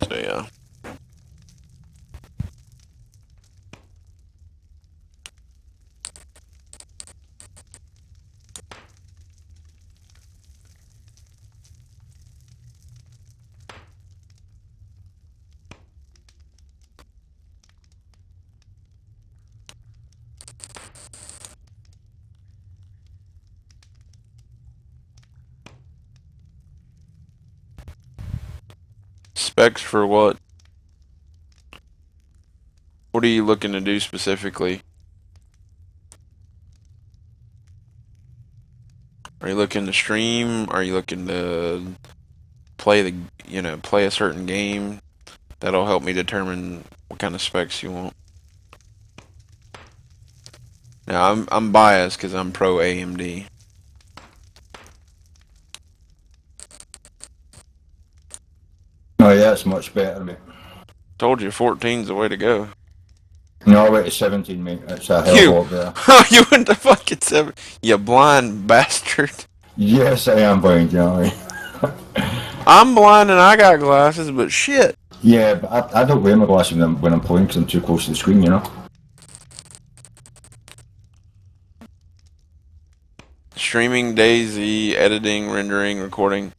So yeah. Specs for what? What are you looking to do specifically? Are you looking to stream? Are you looking to play play a certain game? That'll help me determine what kind of specs you want. Now I'm biased because I'm pro AMD. Oh yeah, it's much better, mate. Told you 14's the way to go. No, I went to 17, mate. It's a hell of a You, lot better. you went to fucking 7. You blind bastard. Yes, I am blind, you know. I'm blind and I got glasses, but shit. Yeah, but I don't wear my glasses when I'm playing because I'm too close to the screen, you know. Streaming, Daisy, editing, rendering, recording.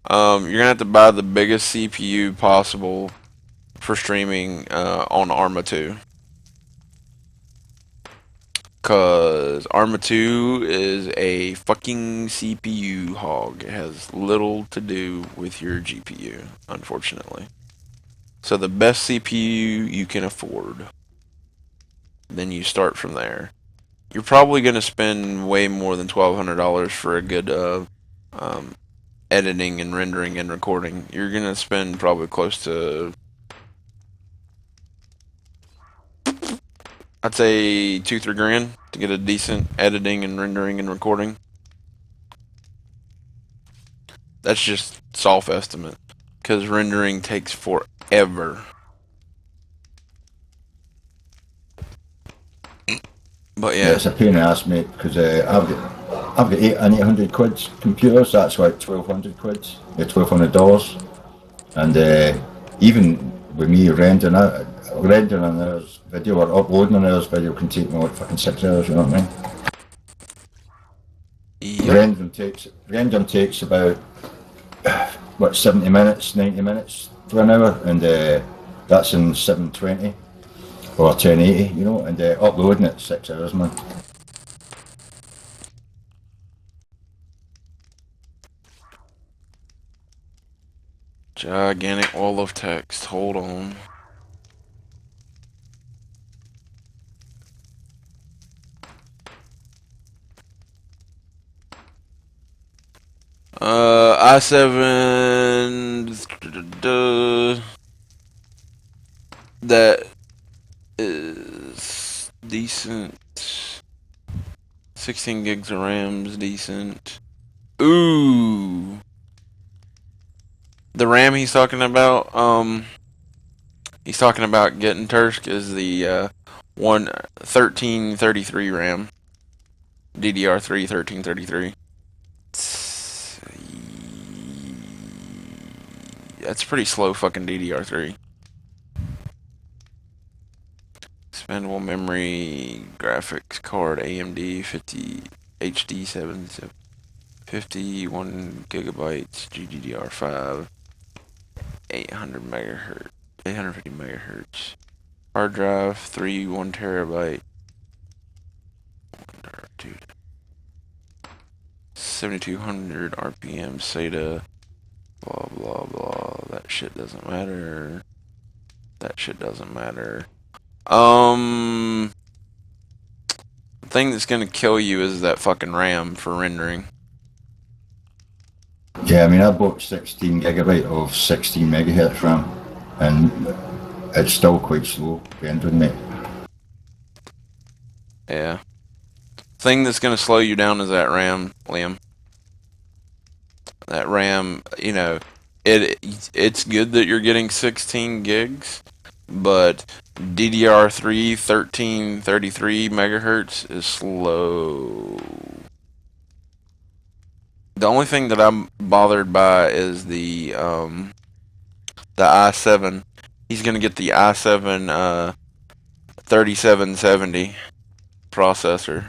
You're gonna have to buy the biggest CPU possible for streaming on Arma 2. Cause Arma 2 is a fucking CPU hog. It has little to do with your GPU, unfortunately. So the best CPU you can afford. Then you start from there. You're probably gonna spend way more than $1,200 for a good um, editing and rendering and recording. You're gonna spend probably close to, I'd say, 2-3 grand to get a decent editing and rendering and recording. That's just soft estimate, because rendering takes forever. But Yeah, yeah, it's a pain in the ass, mate, because I've got an 800 quid computer, so that's like 1,200 quid, yeah, $1,200, and even with me rendering another's video or uploading another's video can take me like fucking 6 hours. You know what I mean? yep. Rendering takes about what 70 minutes, 90 minutes to an hour, and that's in 720 or 1080, you know, and uploading it 6 hours, man. Gigantic wall of text. Hold on. i7 that is decent. 16 gigs of RAM's decent. Ooh, the RAM he's talking about getting Tursk is the 1333 RAM, DDR3 1333. That's pretty slow fucking DDR3. Expandable memory, graphics card, AMD 50 HD 751 gigabytes, GDDR5, 800 megahertz, 850 megahertz. Hard drive, 1 terabyte. Dude, 7200 RPM SATA. Blah blah blah. That shit doesn't matter. That shit doesn't matter. The thing that's gonna kill you is that fucking RAM for rendering. Yeah, I mean, I bought 16 gigabyte of 16 megahertz RAM, and it's still quite slow rendering, mate. Yeah. Thing that's gonna slow you down is that RAM, Liam. That RAM, it's good that you're getting 16 gigs, but DDR3 1333 megahertz is slow. The only thing that I'm bothered by is the i7. He's gonna get the i7 3770 processor.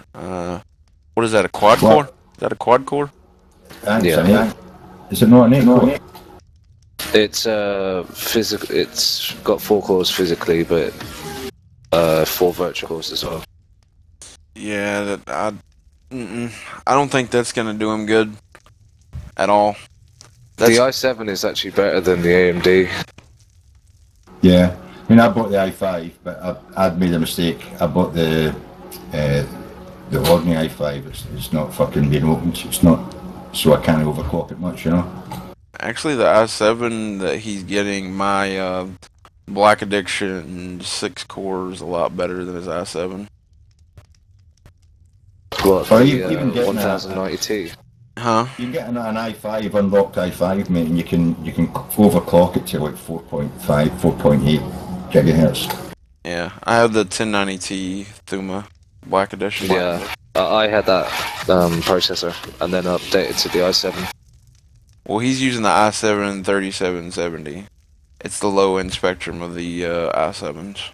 What is that? A quad core? What? Is that a quad core? Thanks, Yeah. an eight. Is it not an eight core? It's physical. It's got 4 cores physically, but 4 virtual cores as well. Yeah, I don't think that's gonna do him good at all. The i7 is actually better than the AMD. Yeah. I mean, I bought the i5, but I'd made a mistake. I bought the ordinary i5. It's not fucking being opened. It's not, so I can't overclock it much, you know. Actually, the i7 that he's getting, my Black Addiction 6 core is a lot better than his i7. What, Or the even getting 1090T? Huh? you can get an i5, unlocked i5, mate, and you can overclock it to like 4.5, 4.8 gigahertz. Yeah, I have the 1090T Thuma Black Edition. Yeah, I had that processor and then updated to the i7. Well, he's using the i7 3770. It's the low end spectrum of the i7s.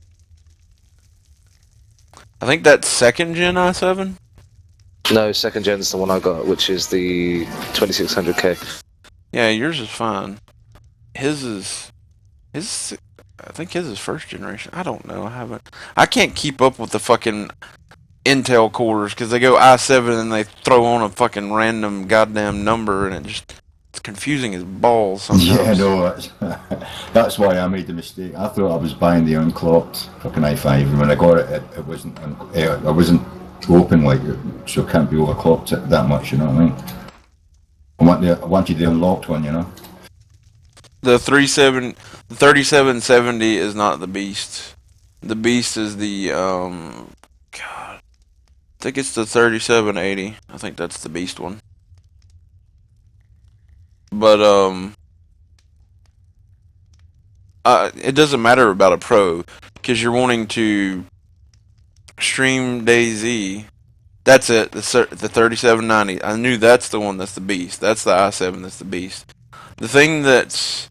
I think that's second gen i7. No, second gen's the one I got, which is the 2600K. Yeah, yours is fine. His. I think his is first generation. I don't know. I can't keep up with the fucking Intel cores because they go i7 and they throw on a fucking random goddamn number and it's confusing as balls sometimes. Yeah, no, that's why I made the mistake. I thought I was buying the unclocked fucking i5, and when I got it, it wasn't. I wasn't open like it, so it can't be overclocked that much. You know what I mean? I wanted the unlocked one, you know. The 3770 is not the beast. The beast is the God. I think it's the 3780. I think that's the beast one. But it doesn't matter about a pro because you're wanting to stream DayZ. That's it. The 3790. I knew that's the one. That's the beast. That's the i7. That's the beast. The thing that's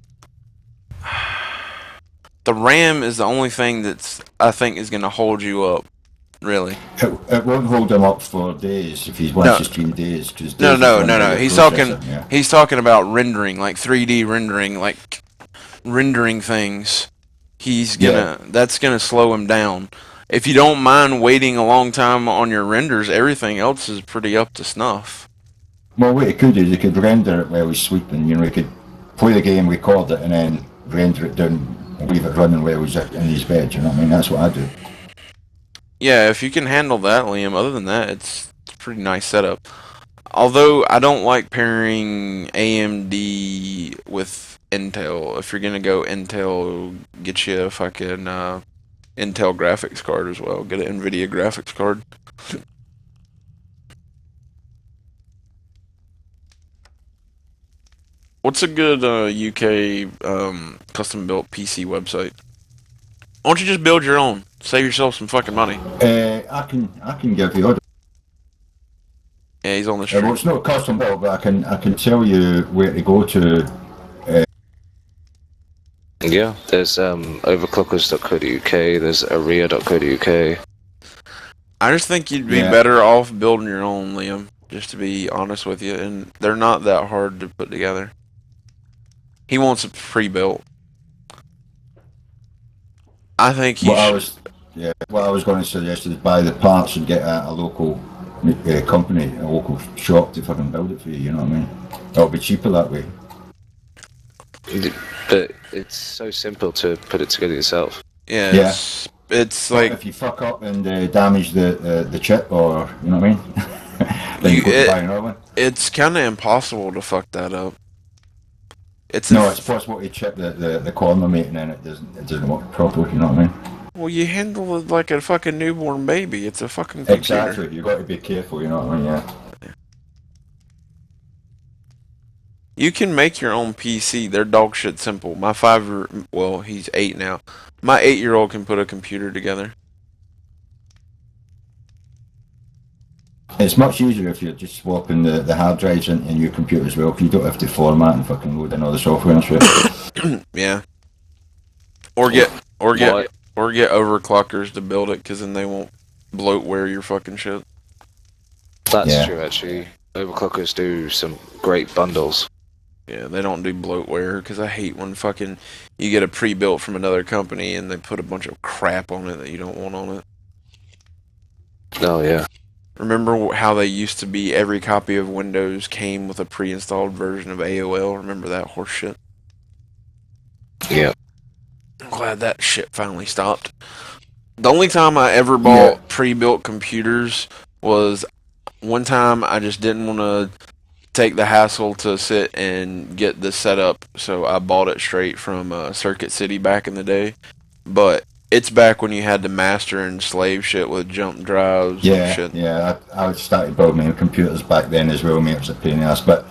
the RAM is the only thing that's I think is going to hold you up. Really? It won't hold him up for days if he wants to stream days. Cause No. Yeah. He's talking about rendering, like 3D rendering, like rendering things. That's gonna slow him down. If you don't mind waiting a long time on your renders, everything else is pretty up to snuff. Well, what he could do is he could render it while he's sleeping. You know, he could play the game, record it, and then render it down and leave it running while he's in his bed. You know what I mean? That's what I do. Yeah, if you can handle that, Liam. Other than that, it's a pretty nice setup. Although I don't like pairing AMD with Intel. If you're gonna go Intel, get you a fucking Intel graphics card as well. Get an NVIDIA graphics card. What's a good UK custom built PC website? Why don't you just build your own? Save yourself some fucking money. I can give you. Yeah, he's on the street. Well, it's not custom built, but I can tell you where to go to. Yeah, there's overclockers.co.uk, there's aria.co.uk. I just think you'd be better off building your own, Liam. Just to be honest with you, and they're not that hard to put together. He wants it pre-built. I think he what I was going to suggest is buy the parts and get a local company, a local shop to fucking build it for you. You know what I mean? It'll be cheaper that way. But it's so simple to put it together yourself. Yeah. It's like if you fuck up and damage the chip, or you know what I mean, then you go to buy another one. It's kind of impossible to fuck that up. It's possible to chip the corner, mate, and then it doesn't work properly. You know what I mean? Well, you handle it like a fucking newborn baby. It's a fucking computer. Exactly. You got to be careful. You know what I mean? Yeah. You can make your own PC. They're dog shit simple. My he's 8 now. My 8-year-old can put a computer together. It's much easier if you're just swapping the hard drives in your computer as well, because you don't have to format and fucking load in all the software and shit. Yeah. Or get or get What? or get overclockers to build it, because then they won't bloatware your fucking shit. That's Yeah. true, actually. Overclockers do some great bundles. Yeah, they don't do bloatware, because I hate when fucking you get a pre-built from another company and they put a bunch of crap on it that you don't want on it. Oh, yeah. Remember how they used to be every copy of Windows came with a pre-installed version of AOL? Remember that horse shit? Yeah. I'm glad that shit finally stopped. The only time I ever Yeah. bought pre-built computers was one time I just didn't want to take the hassle to sit and get the setup, so I bought it straight from Circuit City back in the day. But it's back when you had to master and slave shit with jump drives and Yeah, shit. yeah. I started building my own computers back then as well, mate. It was a pain in the ass, but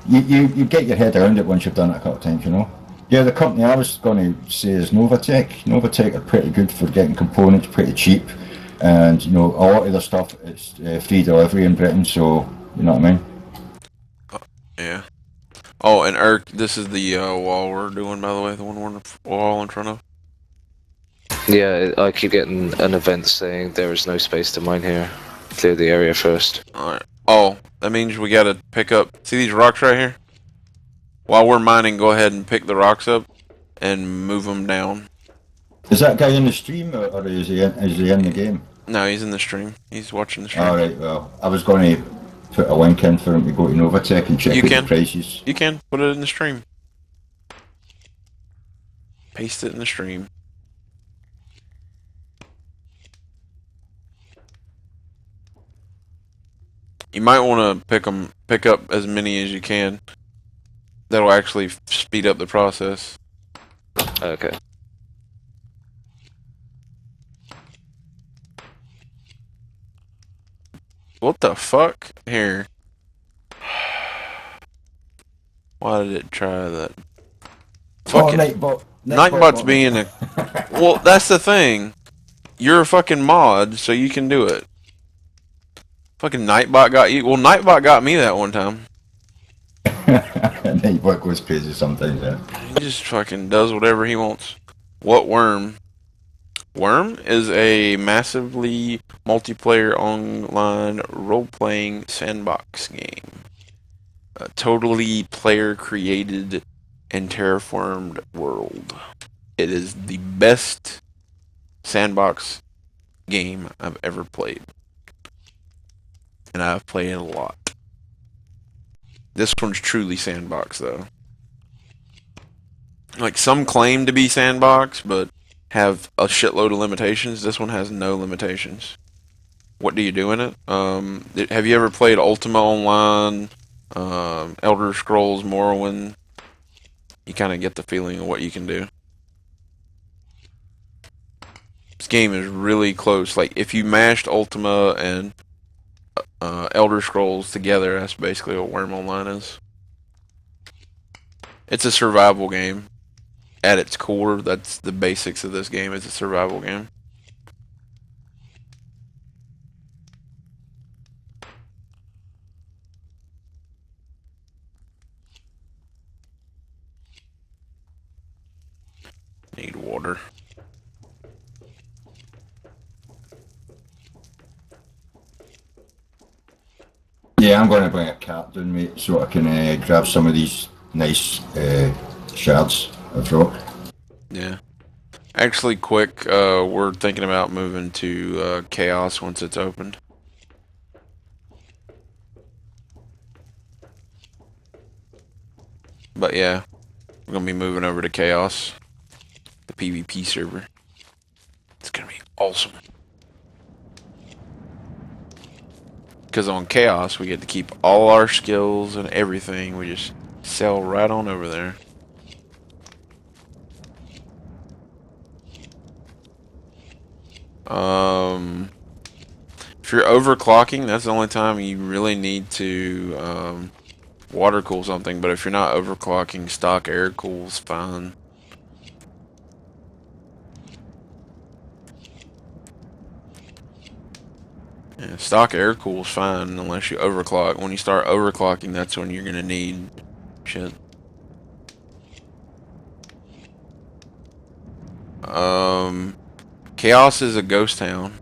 you get your head around it once you've done it a couple of times, you know. Yeah, the company I was going to say is Novatech. Novatech are pretty good for getting components pretty cheap, and you know a lot of their stuff it's free delivery in Britain, so you know what I mean. Yeah. Oh, and Irk, this is the wall we're doing, by the way, the one we're in the wall in front of. Yeah, I keep getting an event saying there is no space to mine here. Clear the area first. Alright. Oh, that means we gotta pick up. See these rocks right here? While we're mining, go ahead and pick the rocks up and move them down. Is that guy in the stream, or is he in the game? No, he's in the stream. He's watching the All stream. right. Well, I was going to put a link in for him to go to Novatech and check You out the can. prices. You can. Put it in the stream. Paste it in the stream. You might want to pick up as many as you can. That'll actually speed up the process. Okay. What the fuck? Here. Why did it try that? Oh, Fucking Nightbot. Nightbot's Bot me. being a. Well, that's the thing. You're a fucking mod, so you can do it. Fucking Nightbot got you. Well, Nightbot got me that one time. Nightbot goes crazy sometimes. Yeah. He just fucking does whatever he wants. What Wurm? Wurm is a massively multiplayer online role-playing sandbox game. A totally player-created and terraformed world. It is the best sandbox game I've ever played. And I've played it a lot. This one's truly sandbox, though. Like, some claim to be sandbox, but have a shitload of limitations. This one has no limitations. What do you do in it? Have you ever played Ultima Online, Elder Scrolls Morrowind? You kind of get the feeling of what you can do. This game is really close. Like, if you mashed Ultima and Elder Scrolls together, that's basically what Wurm Online is. It's a survival game. At its core, that's the basics of this game. It's a survival game. Need water. Yeah, I'm going to bring a cat down, mate, so I can grab some of these nice shards of rock. Yeah. Actually, quick, we're thinking about moving to Chaos once it's opened. But yeah, we're going to be moving over to Chaos, the PvP server. It's going to be awesome. Because on Chaos, we get to keep all our skills and everything. We just sell right on over there. If you're overclocking, that's the only time you really need to water cool something. But if you're not overclocking, stock air cool's fine. Yeah, stock air cool's fine unless you overclock. When you start overclocking, that's when you're gonna need shit. Chaos is a ghost town.